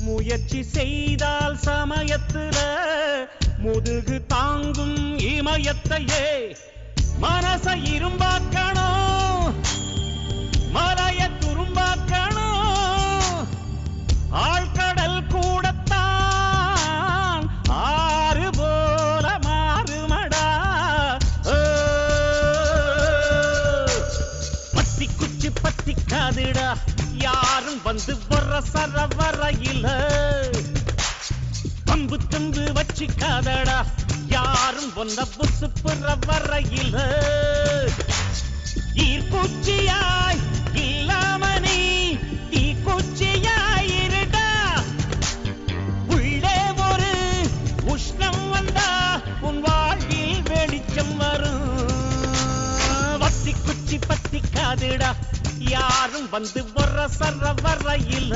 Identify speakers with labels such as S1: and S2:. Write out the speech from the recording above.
S1: முயற்சி செய்தால் சமயத்துல முதுகு தாங்கும் இமயத்தையே மனச இரும்பாக்கணும் மலைய துரும்பாக்கணும் ஆழ்கடல் கூடத்தான் ஆறு போல மாறுமடா பத்தி குச்சி பத்திக்காதுடா யாரும் வந்து வர சரவரையில பம்பு தும்பு வச்சிக்காதடா யாரும் வந்த புசு புற வரையில ஈர்ப்பூச்சியாய் இல்லாம நீ தீக்குச்சியாய் இருடா உள்ளே ஒரு உஷ்ணம் வந்தா உன் வாழ்வில் வெளிச்சம் வரும் வத்தி குச்சி பத்திக்காதுடா யாரும் வந்து வர சர வரையில